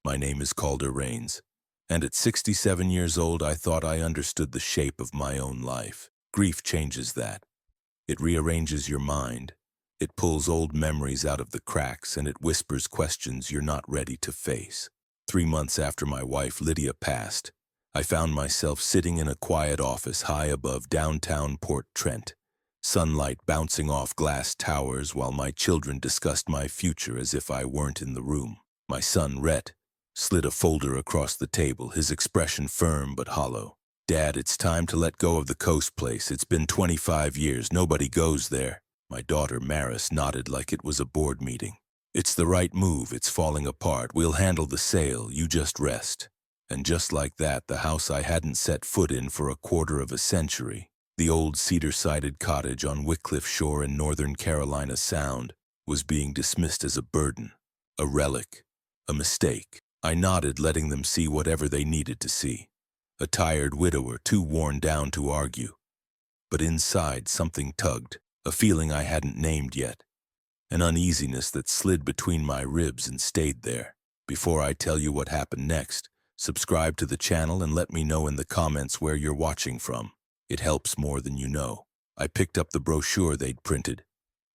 My name is Calder Rains, and at 67 years old I thought I understood the shape of my own life. Grief changes that. It rearranges your mind. It pulls old memories out of the cracks, and it whispers questions you're not ready to face. 3 months after my wife Lydia passed, I found myself sitting in a quiet office high above downtown Port Trent, sunlight bouncing off glass towers while my children discussed my future as if I weren't in the room. My son, Rhett, slid a folder across the table, his expression firm but hollow. "Dad, it's time to let go of the coast place. It's been 25 years. Nobody goes there." My daughter, Maris, nodded like it was a board meeting. "It's the right move. It's falling apart. We'll handle the sale. You just rest." And just like that, the house I hadn't set foot in for a quarter of a century, the old cedar-sided cottage on Wycliffe Shore in northern Carolina Sound, was being dismissed as a burden, a relic, a mistake. I nodded, letting them see whatever they needed to see. A tired widower, too worn down to argue. But inside, something tugged, a feeling I hadn't named yet, an uneasiness that slid between my ribs and stayed there. Before I tell you what happened next, subscribe to the channel and let me know in the comments where you're watching from. It helps more than you know. I picked up the brochure they'd printed,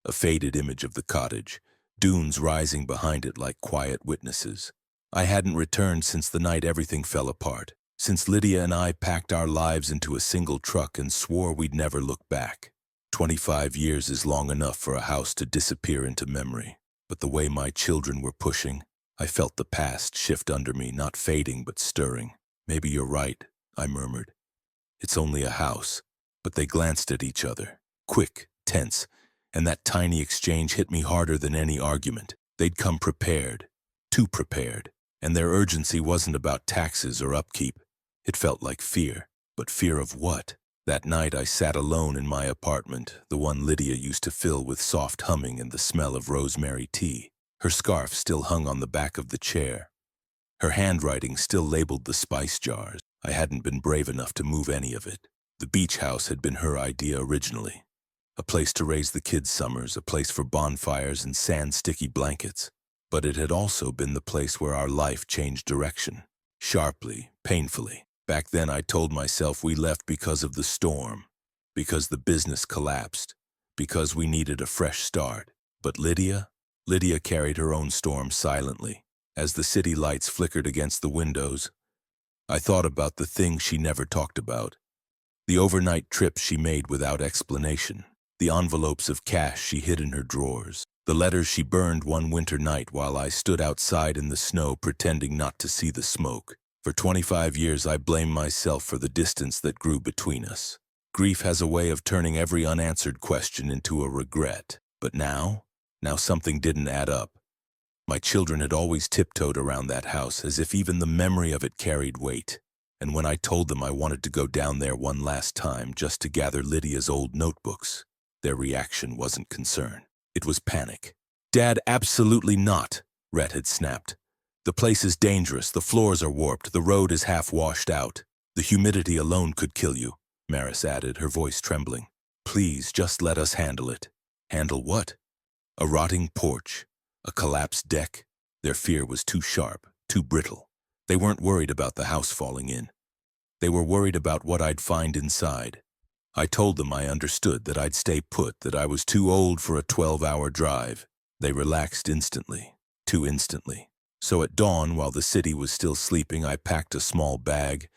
a faded image of the cottage, dunes rising behind it like quiet witnesses. I hadn't returned since the night everything fell apart, since Lydia and I packed our lives into a single truck and swore we'd never look back. 25 years is long enough for a house to disappear into memory, but the way my children were pushing, I felt the past shift under me, not fading but stirring. "Maybe you're right," I murmured. "It's only a house." But they glanced at each other, quick, tense, and that tiny exchange hit me harder than any argument. They'd come prepared, too prepared, and their urgency wasn't about taxes or upkeep. It felt like fear. But fear of what? That night I sat alone in my apartment, the one Lydia used to fill with soft humming and the smell of rosemary tea. Her scarf still hung on the back of the chair. Her handwriting still labeled the spice jars. I hadn't been brave enough to move any of it. The beach house had been her idea originally. A place to raise the kids' summers, a place for bonfires and sand-sticky blankets. But it had also been the place where our life changed direction. Sharply, painfully. Back then I told myself we left because of the storm, because the business collapsed, because we needed a fresh start. But Lydia carried her own storm silently. As the city lights flickered against the windows, I thought about the things she never talked about. The overnight trips she made without explanation. The envelopes of cash she hid in her drawers. The letters she burned one winter night while I stood outside in the snow pretending not to see the smoke. For 25 years I blamed myself for the distance that grew between us. Grief has a way of turning every unanswered question into a regret. But now something didn't add up. My children had always tiptoed around that house as if even the memory of it carried weight. And when I told them I wanted to go down there one last time just to gather Lydia's old notebooks, their reaction wasn't concern. It was panic. "Dad, absolutely not," Rhett had snapped. "The place is dangerous, the floors are warped, the road is half washed out. The humidity alone could kill you," Maris added, her voice trembling. "Please, just let us handle it." Handle what? A rotting porch, a collapsed deck. Their fear was too sharp, too brittle. They weren't worried about the house falling in. They were worried about what I'd find inside. I told them I understood, that I'd stay put, that I was too old for a 12-hour drive. They relaxed instantly, too instantly. So at dawn, while the city was still sleeping, I packed a small bag,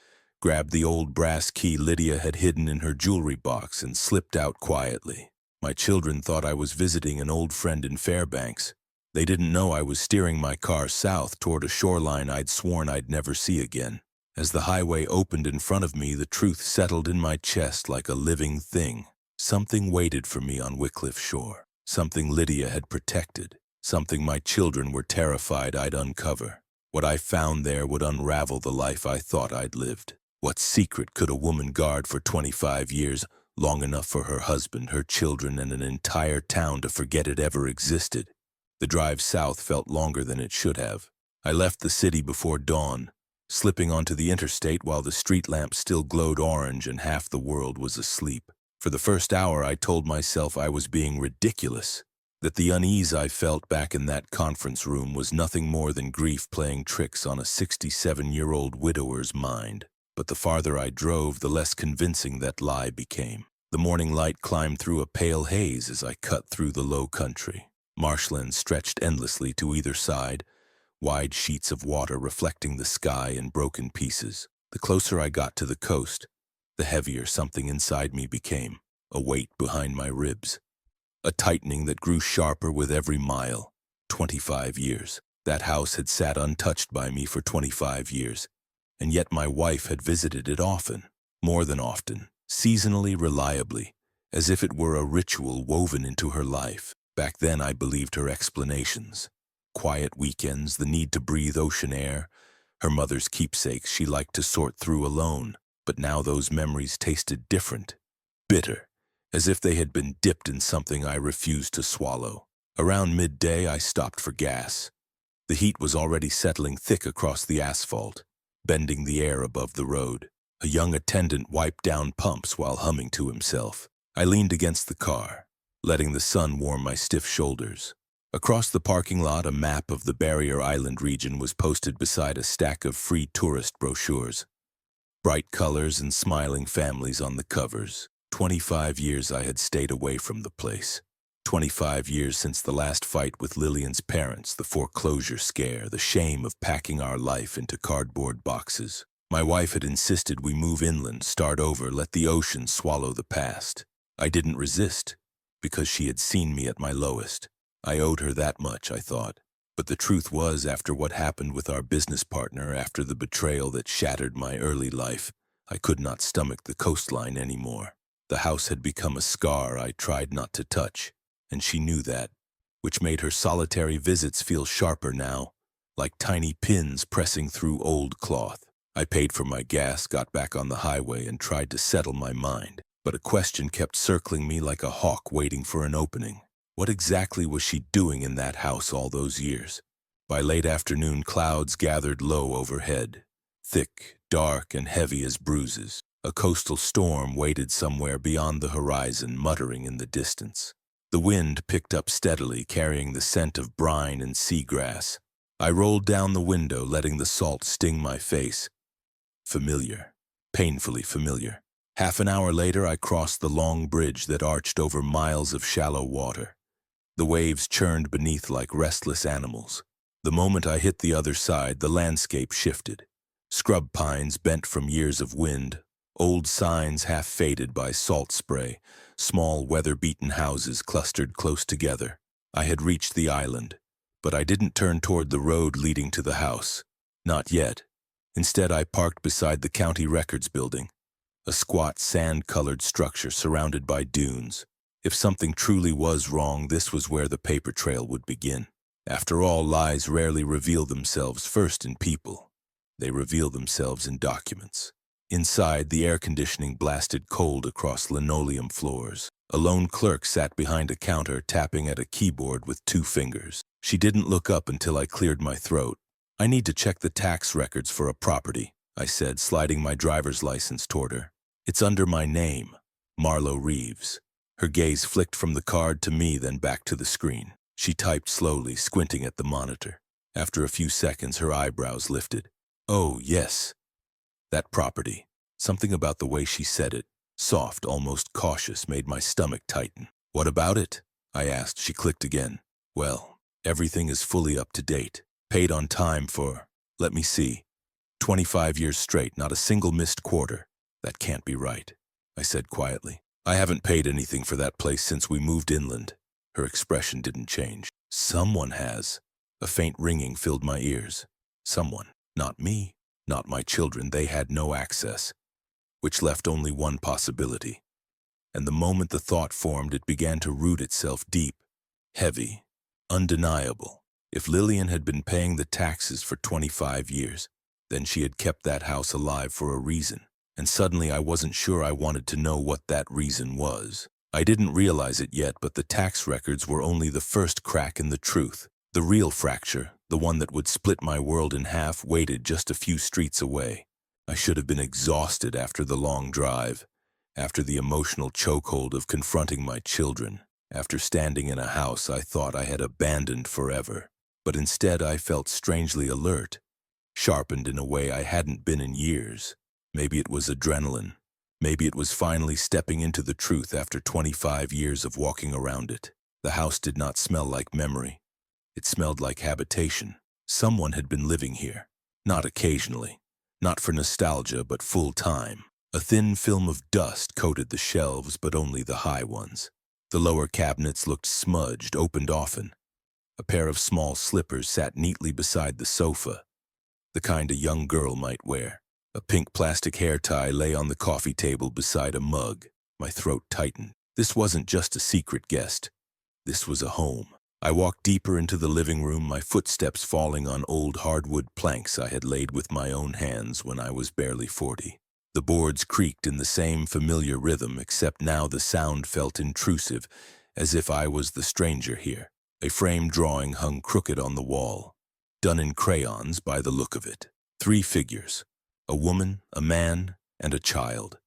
grabbed the old brass key Lydia had hidden in her jewelry box, and slipped out quietly. My children thought I was visiting an old friend in Fairbanks. They didn't know I was steering my car south toward a shoreline I'd sworn I'd never see again. As the highway opened in front of me, the truth settled in my chest like a living thing. Something waited for me on Wycliffe Shore. Something Lydia had protected. Something my children were terrified I'd uncover. What I found there would unravel the life I thought I'd lived. What secret could a woman guard for 25 years, long enough for her husband, her children, and an entire town to forget it ever existed? The drive south felt longer than it should have. I left the city before dawn, slipping onto the interstate while the street lamps still glowed orange and half the world was asleep. For the first hour I told myself I was being ridiculous. That the unease I felt back in that conference room was nothing more than grief playing tricks on a 67-year-old widower's mind. But the farther I drove, the less convincing that lie became. The morning light climbed through a pale haze as I cut through the low country. Marshlands stretched endlessly to either side, wide sheets of water reflecting the sky in broken pieces. The closer I got to the coast, the heavier something inside me became, a weight behind my ribs. A tightening that grew sharper with every mile. 25 years. That house had sat untouched by me for 25 years, and yet my wife had visited it often, more than often, seasonally, reliably, as if it were a ritual woven into her life. Back then I believed her explanations. Quiet weekends, the need to breathe ocean air, her mother's keepsakes she liked to sort through alone. But now those memories tasted different, bitter, as if they had been dipped in something I refused to swallow. Around midday, I stopped for gas. The heat was already settling thick across the asphalt, bending the air above the road. A young attendant wiped down pumps while humming to himself. I leaned against the car, letting the sun warm my stiff shoulders. Across the parking lot, a map of the Barrier Island region was posted beside a stack of free tourist brochures. Bright colors and smiling families on the covers. 25 years I had stayed away from the place. 25 years since the last fight with Lillian's parents, the foreclosure scare, the shame of packing our life into cardboard boxes. My wife had insisted we move inland, start over, let the ocean swallow the past. I didn't resist, because she had seen me at my lowest. I owed her that much, I thought. But the truth was, after what happened with our business partner, after the betrayal that shattered my early life, I could not stomach the coastline anymore. The house had become a scar I tried not to touch, and she knew that, which made her solitary visits feel sharper now, like tiny pins pressing through old cloth. I paid for my gas, got back on the highway, and tried to settle my mind. But a question kept circling me like a hawk waiting for an opening. What exactly was she doing in that house all those years? By late afternoon, clouds gathered low overhead, thick, dark, and heavy as bruises. A coastal storm waited somewhere beyond the horizon, muttering in the distance. The wind picked up steadily, carrying the scent of brine and seagrass. I rolled down the window, letting the salt sting my face. Familiar, painfully familiar. Half an hour later, I crossed the long bridge that arched over miles of shallow water. The waves churned beneath like restless animals. The moment I hit the other side, the landscape shifted. Scrub pines bent from years of wind, old signs half faded by salt spray, small weather-beaten houses clustered close together. I had reached the island, but I didn't turn toward the road leading to the house. Not yet. Instead, I parked beside the county records building, a squat sand-colored structure surrounded by dunes. If something truly was wrong, this was where the paper trail would begin. After all, lies rarely reveal themselves first in people. They reveal themselves in documents. Inside, the air conditioning blasted cold across linoleum floors. A lone clerk sat behind a counter, tapping at a keyboard with 2 fingers. She didn't look up until I cleared my throat. "I need to check the tax records for a property," I said, sliding my driver's license toward her. "It's under my name, Marlo Reeves." Her gaze flicked from the card to me, then back to the screen. She typed slowly, squinting at the monitor. After a few seconds, her eyebrows lifted. "Oh, yes. That property." Something about the way she said it, soft, almost cautious, made my stomach tighten. "What about it?" I asked. She clicked again. "Well, everything is fully up to date. Paid on time for, let me see, 25 years straight, not a single missed quarter. That can't be right," I said quietly. "I haven't paid anything for that place since we moved inland." Her expression didn't change. "Someone has." A faint ringing filled my ears. Someone. Not me. Not my children. They had no access. Which left only one possibility. And the moment the thought formed, it began to root itself deep, heavy, undeniable. If Lillian had been paying the taxes for 25 years, then she had kept that house alive for a reason. And suddenly I wasn't sure I wanted to know what that reason was. I didn't realize it yet, but the tax records were only the first crack in the truth. The real fracture, the one that would split my world in half, waited just a few streets away. I should have been exhausted after the long drive, after the emotional chokehold of confronting my children. After standing in a house I thought I had abandoned forever, but instead I felt strangely alert, sharpened in a way I hadn't been in years. Maybe it was adrenaline. Maybe it was finally stepping into the truth after 25 years of walking around it. The house did not smell like memory. It smelled like habitation. Someone had been living here. Not occasionally. Not for nostalgia, but full time. A thin film of dust coated the shelves, but only the high ones. The lower cabinets looked smudged, opened often. A pair of small slippers sat neatly beside the sofa, the kind a young girl might wear. A pink plastic hair tie lay on the coffee table beside a mug. My throat tightened. This wasn't just a secret guest. This was a home. I walked deeper into the living room, my footsteps falling on old hardwood planks I had laid with my own hands when I was barely 40. The boards creaked in the same familiar rhythm, except now the sound felt intrusive, as if I was the stranger here. A framed drawing hung crooked on the wall, done in crayons by the look of it. 3 figures. A woman, a man, and a child.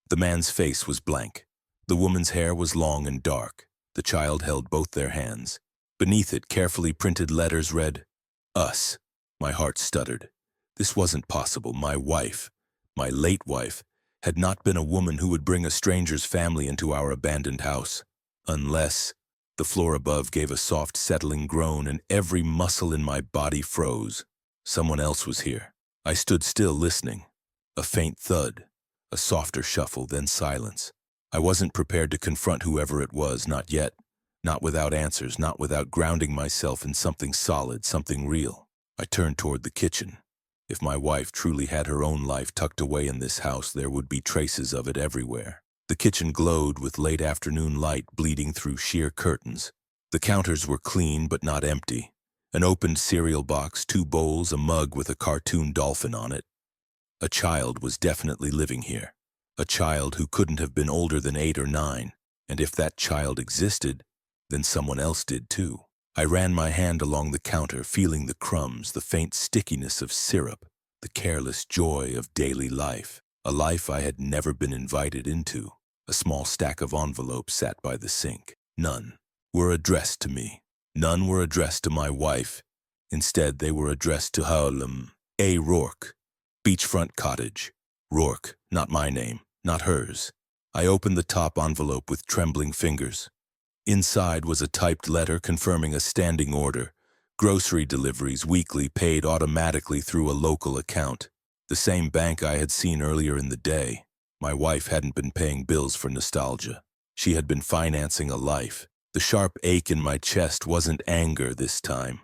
The man's face was blank. The woman's hair was long and dark. The child held both their hands. Beneath it, carefully printed letters read, "Us." My heart stuttered. This wasn't possible. My wife, my late wife, had not been a woman who would bring a stranger's family into our abandoned house. Unless... The floor above gave a soft, settling groan, and every muscle in my body froze. Someone else was here. I stood still, listening. A faint thud, a softer shuffle, then silence. I wasn't prepared to confront whoever it was, not yet. Not without answers, not without grounding myself in something solid, something real. I turned toward the kitchen. If my wife truly had her own life tucked away in this house, there would be traces of it everywhere. The kitchen glowed with late afternoon light bleeding through sheer curtains. The counters were clean but not empty. An opened cereal box, 2 bowls, a mug with a cartoon dolphin on it. A child was definitely living here. A child who couldn't have been older than 8 or 9. And if that child existed, then someone else did too. I ran my hand along the counter, feeling the crumbs, the faint stickiness of syrup, the careless joy of daily life. A life I had never been invited into. A small stack of envelopes sat by the sink. None were addressed to me. None were addressed to my wife. Instead, they were addressed to Harlem A. Rourke. Beachfront Cottage. Rourke, not my name, not hers. I opened the top envelope with trembling fingers. Inside was a typed letter confirming a standing order. Grocery deliveries weekly, paid automatically through a local account. The same bank I had seen earlier in the day. My wife hadn't been paying bills for nostalgia. She had been financing a life. The sharp ache in my chest wasn't anger this time.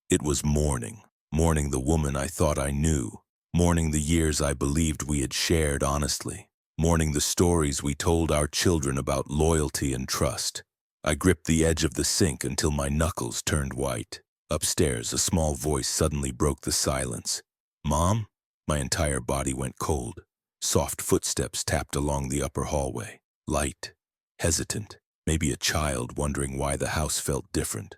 It was mourning. Mourning the woman I thought I knew. Mourning the years I believed we had shared honestly. Mourning the stories we told our children about loyalty and trust. I gripped the edge of the sink until my knuckles turned white. Upstairs, a small voice suddenly broke the silence. "Mom?" My entire body went cold. Soft footsteps tapped along the upper hallway. Light, hesitant, maybe a child wondering why the house felt different,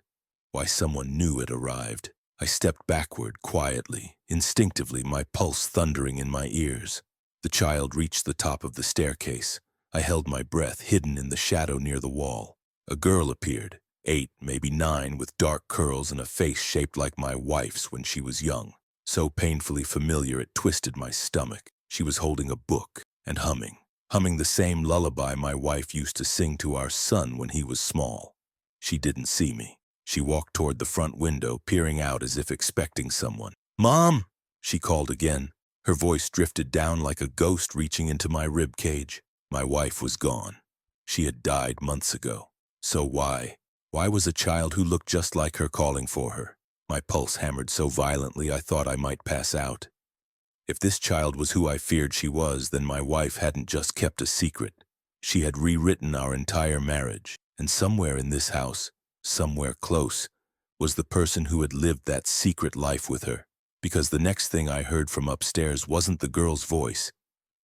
why someone new had arrived. I stepped backward quietly, instinctively, my pulse thundering in my ears. The child reached the top of the staircase. I held my breath, hidden in the shadow near the wall. A girl appeared, 8, maybe 9, with dark curls and a face shaped like my wife's when she was young. So painfully familiar it twisted my stomach. She was holding a book and humming the same lullaby my wife used to sing to our son when he was small. She didn't see me. She walked toward the front window, peering out as if expecting someone. "Mom!" she called again. Her voice drifted down like a ghost reaching into my rib cage. My wife was gone. She had died months ago. So why was a child who looked just like her calling for her? My pulse hammered so violently I thought I might pass out. If this child was who I feared she was, then my wife hadn't just kept a secret. She had rewritten our entire marriage, and somewhere in this house, somewhere close, was the person who had lived that secret life with her. Because the next thing I heard from upstairs wasn't the girl's voice.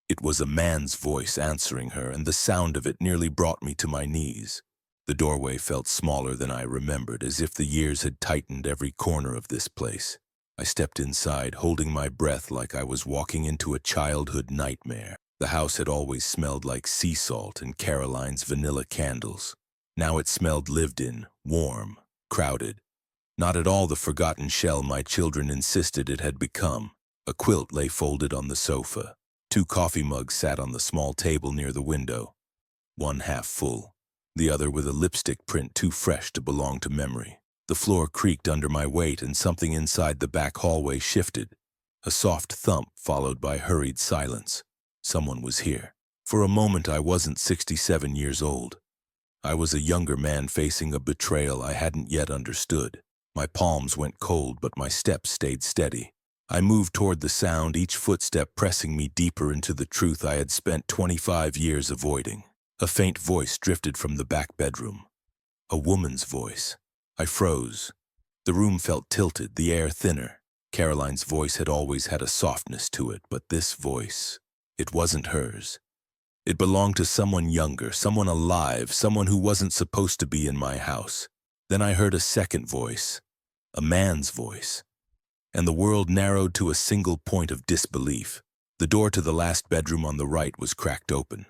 It was a man's voice answering her, and the sound of it nearly brought me to my knees. The doorway felt smaller than I remembered, as if the years had tightened every corner of this place. I stepped inside, holding my breath like I was walking into a childhood nightmare. The house had always smelled like sea salt and Caroline's vanilla candles. Now it smelled lived in, warm, crowded. Not at all the forgotten shell my children insisted it had become. A quilt lay folded on the sofa. 2 coffee mugs sat on the small table near the window, one half full, the other with a lipstick print too fresh to belong to memory. The floor creaked under my weight and something inside the back hallway shifted. A soft thump followed by hurried silence. Someone was here. For a moment I wasn't 67 years old. I was a younger man facing a betrayal I hadn't yet understood. My palms went cold, but my steps stayed steady. I moved toward the sound, each footstep pressing me deeper into the truth I had spent 25 years avoiding. A faint voice drifted from the back bedroom. A woman's voice. I froze. The room felt tilted, the air thinner. Caroline's voice had always had a softness to it, but this voice, it wasn't hers. It belonged to someone younger, someone alive, someone who wasn't supposed to be in my house. Then I heard a second voice, a man's voice, and the world narrowed to a single point of disbelief. The door to the last bedroom on the right was cracked open.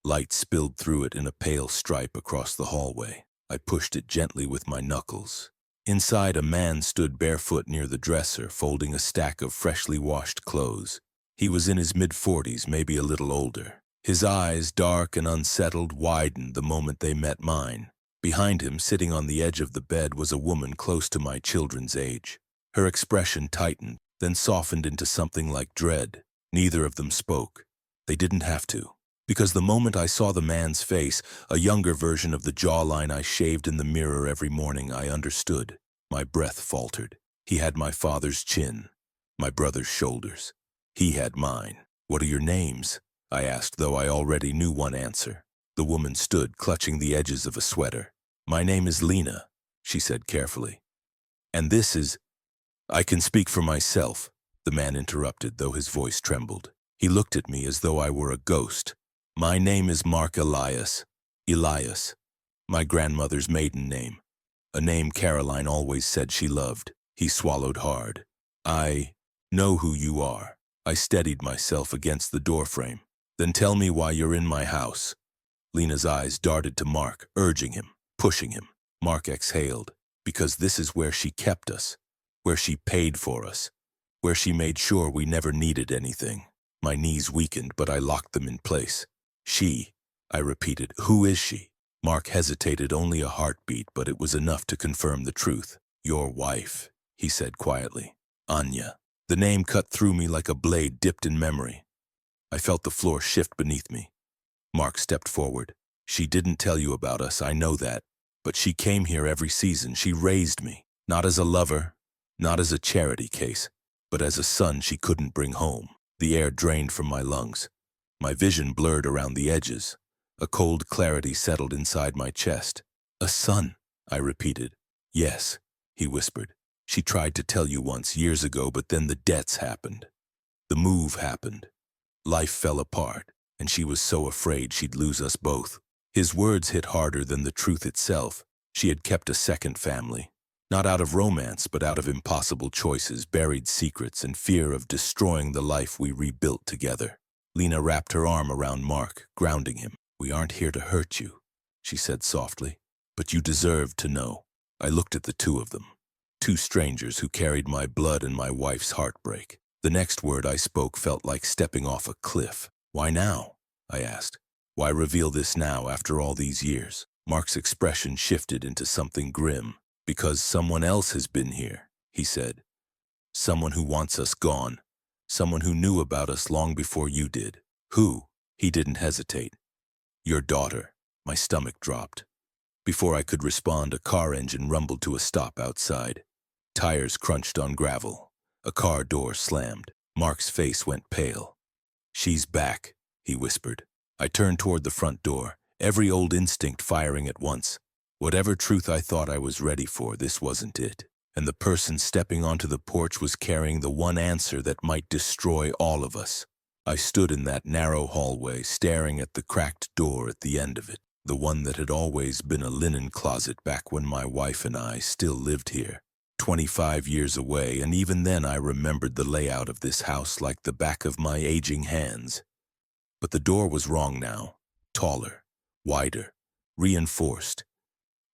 Light spilled through it in a pale stripe across the hallway. I pushed it gently with my knuckles. Inside, a man stood barefoot near the dresser, folding a stack of freshly washed clothes. He was in his mid-40s, maybe a little older. His eyes, dark and unsettled, widened the moment they met mine. Behind him, sitting on the edge of the bed, was a woman close to my children's age. Her expression tightened, then softened into something like dread. Neither of them spoke. They didn't have to. Because the moment I saw the man's face, a younger version of the jawline I shaved in the mirror every morning, I understood. My breath faltered. He had my father's chin, my brother's shoulders. He had mine. "What are your names?" I asked, though I already knew one answer. The woman stood, clutching the edges of a sweater. "My name is Lena," she said carefully. "And this is—" "I can speak for myself," the man interrupted, though his voice trembled. He looked at me as though I were a ghost. "My name is Mark Elias. Elias. My grandmother's maiden name. A name Caroline always said she loved." He swallowed hard. "I know who you are." I steadied myself against the doorframe. "Then tell me why you're in my house." Lena's eyes darted to Mark, urging him, pushing him. Mark exhaled. "Because this is where she kept us, where she paid for us, where she made sure we never needed anything." My knees weakened, but I locked them in place. "She," I repeated. "Who is she?" Mark hesitated, only a heartbeat, but it was enough to confirm the truth. "Your wife," he said quietly. "Anya." The name cut through me like a blade dipped in memory. I felt the floor shift beneath me. Mark stepped forward. "She didn't tell you about us, I know that. But she came here every season. She raised me. Not as a lover, not as a charity case, but as a son she couldn't bring home." The air drained from my lungs. My vision blurred around the edges. A cold clarity settled inside my chest. "A son," I repeated. "Yes," he whispered. "She tried to tell you once, years ago, but then the debts happened. The move happened. Life fell apart, and she was so afraid she'd lose us both." His words hit harder than the truth itself. She had kept a second family. Not out of romance, but out of impossible choices, buried secrets, and fear of destroying the life we rebuilt together. Lena wrapped her arm around Mark, grounding him. "We aren't here to hurt you," she said softly. "But you deserve to know." I looked at the two of them. Two strangers who carried my blood and my wife's heartbreak. The next word I spoke felt like stepping off a cliff. "Why now?" I asked. "Why reveal this now after all these years?" Mark's expression shifted into something grim. "Because someone else has been here," he said. "Someone who wants us gone. Someone who knew about us long before you did." "Who?" He didn't hesitate. "Your daughter." My stomach dropped. Before I could respond, a car engine rumbled to a stop outside. Tires crunched on gravel. A car door slammed. Mark's face went pale. "She's back," he whispered. I turned toward the front door, every old instinct firing at once. Whatever truth I thought I was ready for, this wasn't it. And the person stepping onto the porch was carrying the one answer that might destroy all of us. I stood in that narrow hallway, staring at the cracked door at the end of it, the one that had always been a linen closet back when my wife and I still lived here. 25 years away, and even then I remembered the layout of this house like the back of my aging hands. But the door was wrong now. Taller, wider, reinforced.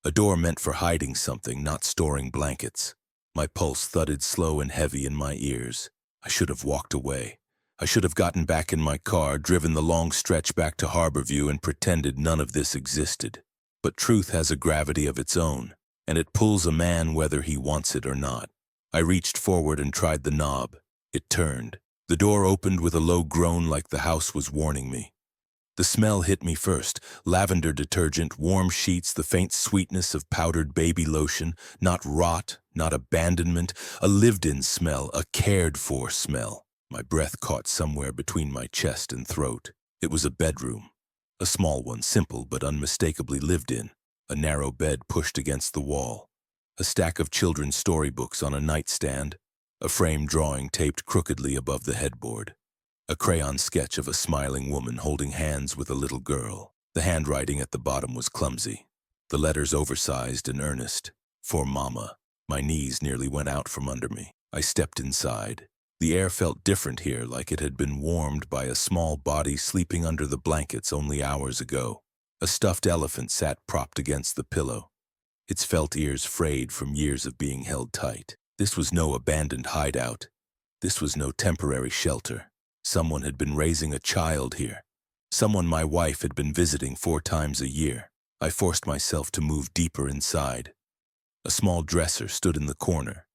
A door meant for hiding something, not storing blankets. My pulse thudded slow and heavy in my ears. I should have walked away. I should have gotten back in my car, driven the long stretch back to Harborview, and pretended none of this existed. But truth has a gravity of its own, and it pulls a man whether he wants it or not. I reached forward and tried the knob. It turned. The door opened with a low groan like the house was warning me. The smell hit me first. Lavender detergent, warm sheets, the faint sweetness of powdered baby lotion. Not rot, not abandonment. A lived-in smell, a cared-for smell. My breath caught somewhere between my chest and throat. It was a bedroom. A small one, simple but unmistakably lived in. A narrow bed pushed against the wall. A stack of children's storybooks on a nightstand. A framed drawing taped crookedly above the headboard. A crayon sketch of a smiling woman holding hands with a little girl. The handwriting at the bottom was clumsy. The letters oversized and earnest. For Mama. My knees nearly went out from under me. I stepped inside. The air felt different here, like it had been warmed by a small body sleeping under the blankets only hours ago. A stuffed elephant sat propped against the pillow. Its felt ears frayed from years of being held tight. This was no abandoned hideout. This was no temporary shelter. Someone had been raising a child here. Someone my wife had been visiting 4 times a year. I forced myself to move deeper inside. A small dresser stood in the corner.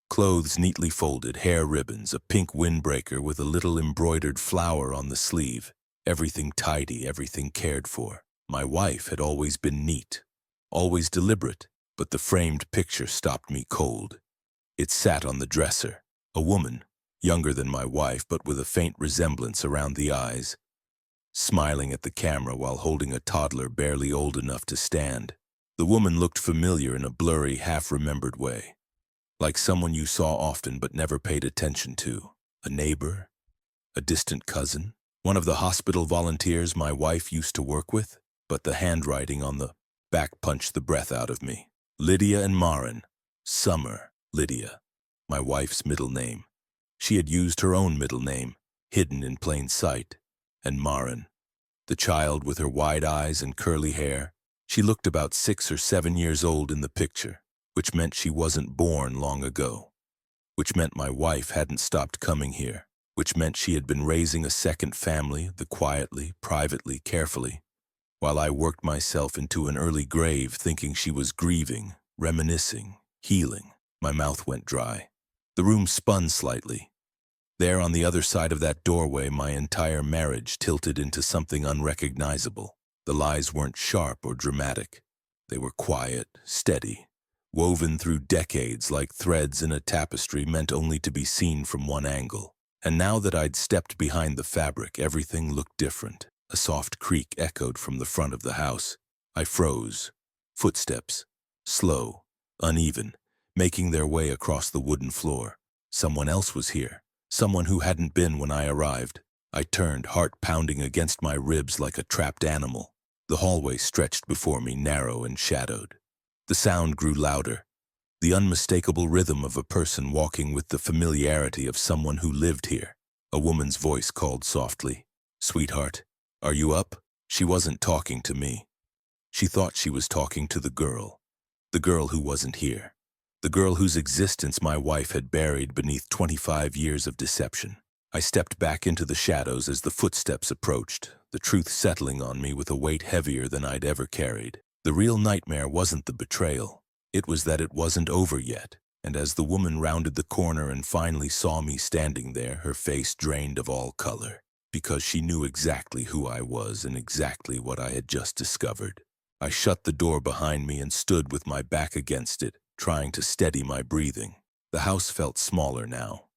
Clothes neatly folded, hair ribbons, a pink windbreaker with a little embroidered flower on the sleeve. Everything tidy, everything cared for. My wife had always been neat, always deliberate, but the framed picture stopped me cold. It sat on the dresser. A woman, younger than my wife but with a faint resemblance around the eyes, smiling at the camera while holding a toddler barely old enough to stand. The woman looked familiar in a blurry, half-remembered way, like someone you saw often but never paid attention to. A neighbor? A distant cousin? One of the hospital volunteers my wife used to work with? But the handwriting on the back punched the breath out of me. Lydia and Marin. Summer Lydia. My wife's middle name. She had used her own middle name, hidden in plain sight. And Marin, the child with her wide eyes and curly hair. She looked about 6 or 7 years old in the picture, which meant she wasn't born long ago. Which meant my wife hadn't stopped coming here. Which meant she had been raising a second family, quietly, privately, carefully, while I worked myself into an early grave thinking she was grieving, reminiscing, healing. My mouth went dry. The room spun slightly. There on the other side of that doorway, my entire marriage tilted into something unrecognizable. The lies weren't sharp or dramatic. They were quiet, steady, woven through decades like threads in a tapestry meant only to be seen from one angle. And now that I'd stepped behind the fabric, everything looked different. A soft creak echoed from the front of the house. I froze. Footsteps, slow, uneven, making their way across the wooden floor. Someone else was here. Someone who hadn't been when I arrived. I turned, heart pounding against my ribs like a trapped animal. The hallway stretched before me, narrow and shadowed. The sound grew louder. The unmistakable rhythm of a person walking with the familiarity of someone who lived here. A woman's voice called softly, "Sweetheart, are you up?" She wasn't talking to me. She thought she was talking to the girl who wasn't here. The girl whose existence my wife had buried beneath 25 years of deception. I stepped back into the shadows as the footsteps approached, the truth settling on me with a weight heavier than I'd ever carried. The real nightmare wasn't the betrayal. It was that it wasn't over yet. And as the woman rounded the corner and finally saw me standing there, her face drained of all color, because she knew exactly who I was and exactly what I had just discovered. I shut the door behind me and stood with my back against it, trying to steady my breathing. The house felt smaller now,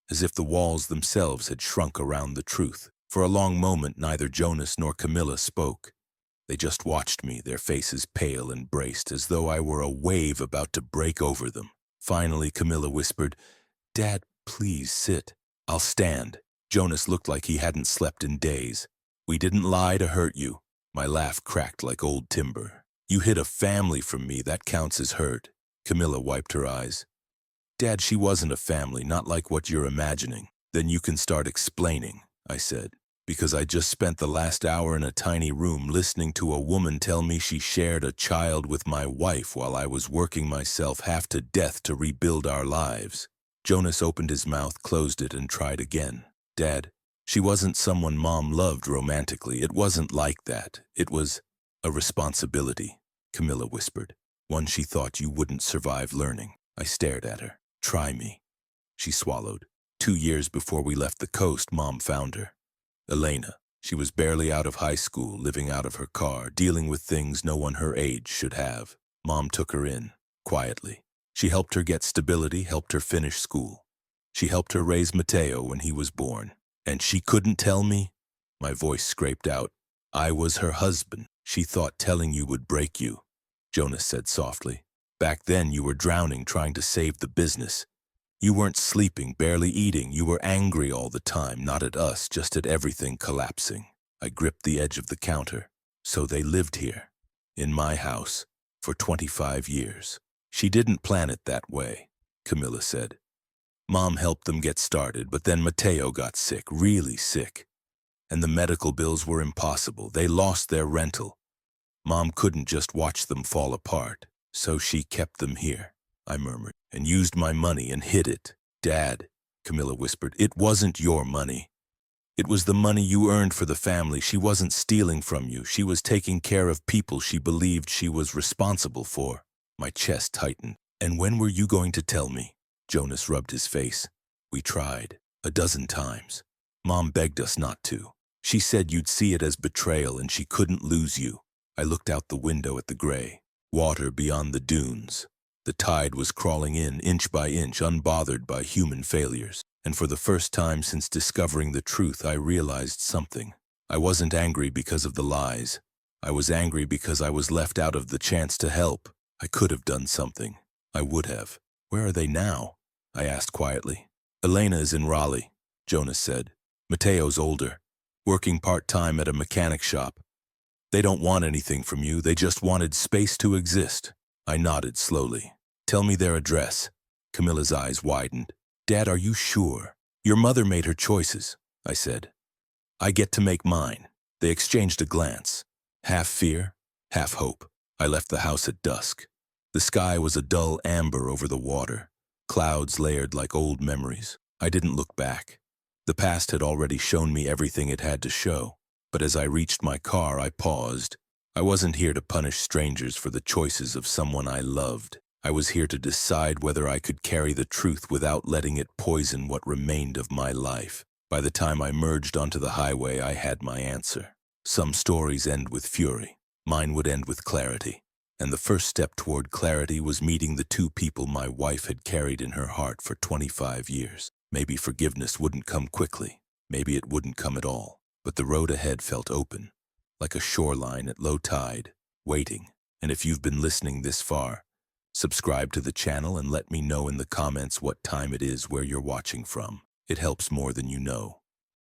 as if the walls themselves had shrunk around the truth. For a long moment, neither Jonas nor Camilla spoke. They just watched me, their faces pale and braced, as though I were a wave about to break over them. Finally, Camilla whispered, "Dad, please sit." "I'll stand." Jonas looked like he hadn't slept in days. "We didn't lie to hurt you." My laugh cracked like old timber. "You hid a family from me, that counts as hurt." Camilla wiped her eyes. "Dad, she wasn't a family, not like what you're imagining." "Then you can start explaining," I said, because I just spent the last hour in a tiny room listening to a woman tell me she shared a child with my wife while I was working myself half to death to rebuild our lives. Jonas opened his mouth, closed it, and tried again. Dad, she wasn't someone Mom loved romantically. It wasn't like that. It was a responsibility, Camilla whispered. One she thought you wouldn't survive learning. I stared at her. Try me. She swallowed. 2 years before we left the coast, Mom found her. Elena. She was barely out of high school, living out of her car, dealing with things no one her age should have. Mom took her in, quietly. She helped her get stability, helped her finish school. She helped her raise Mateo when he was born. And she couldn't tell me? My voice scraped out. I was her husband. She thought telling you would break you, Jonas said softly. Back then you were drowning trying to save the business. You weren't sleeping, barely eating. You were angry all the time, not at us, just at everything collapsing. I gripped the edge of the counter. So they lived here, in my house, for 25 years. She didn't plan it that way, Camilla said. Mom helped them get started, but then Mateo got sick, really sick. And the medical bills were impossible. They lost their rental. Mom couldn't just watch them fall apart, so she kept them here, I murmured, and used my money and hid it. Dad, Camilla whispered, it wasn't your money. It was the money you earned for the family. She wasn't stealing from you. She was taking care of people she believed she was responsible for. My chest tightened. And when were you going to tell me? Jonas rubbed his face. We tried, 12 times. Mom begged us not to. She said you'd see it as betrayal and she couldn't lose you. I looked out the window at the gray, water beyond the dunes. The tide was crawling in, inch by inch, unbothered by human failures. And for the first time since discovering the truth, I realized something. I wasn't angry because of the lies. I was angry because I was left out of the chance to help. I could have done something. I would have. Where are they now? I asked quietly. Elena is in Raleigh, Jonas said. Mateo's older, working part-time at a mechanic shop. They don't want anything from you. They just wanted space to exist. I nodded slowly. Tell me their address. Camilla's eyes widened. Dad, are you sure? Your mother made her choices, I said. I get to make mine. They exchanged a glance. Half fear, half hope. I left the house at dusk. The sky was a dull amber over the water, clouds layered like old memories. I didn't look back. The past had already shown me everything it had to show. But as I reached my car, I paused. I wasn't here to punish strangers for the choices of someone I loved. I was here to decide whether I could carry the truth without letting it poison what remained of my life. By the time I merged onto the highway, I had my answer. Some stories end with fury. Mine would end with clarity. And the first step toward clarity was meeting the two people my wife had carried in her heart for 25 years. Maybe forgiveness wouldn't come quickly. Maybe it wouldn't come at all. But the road ahead felt open, like a shoreline at low tide, waiting. And if you've been listening this far, subscribe to the channel and let me know in the comments what time it is where you're watching from. It helps more than you know.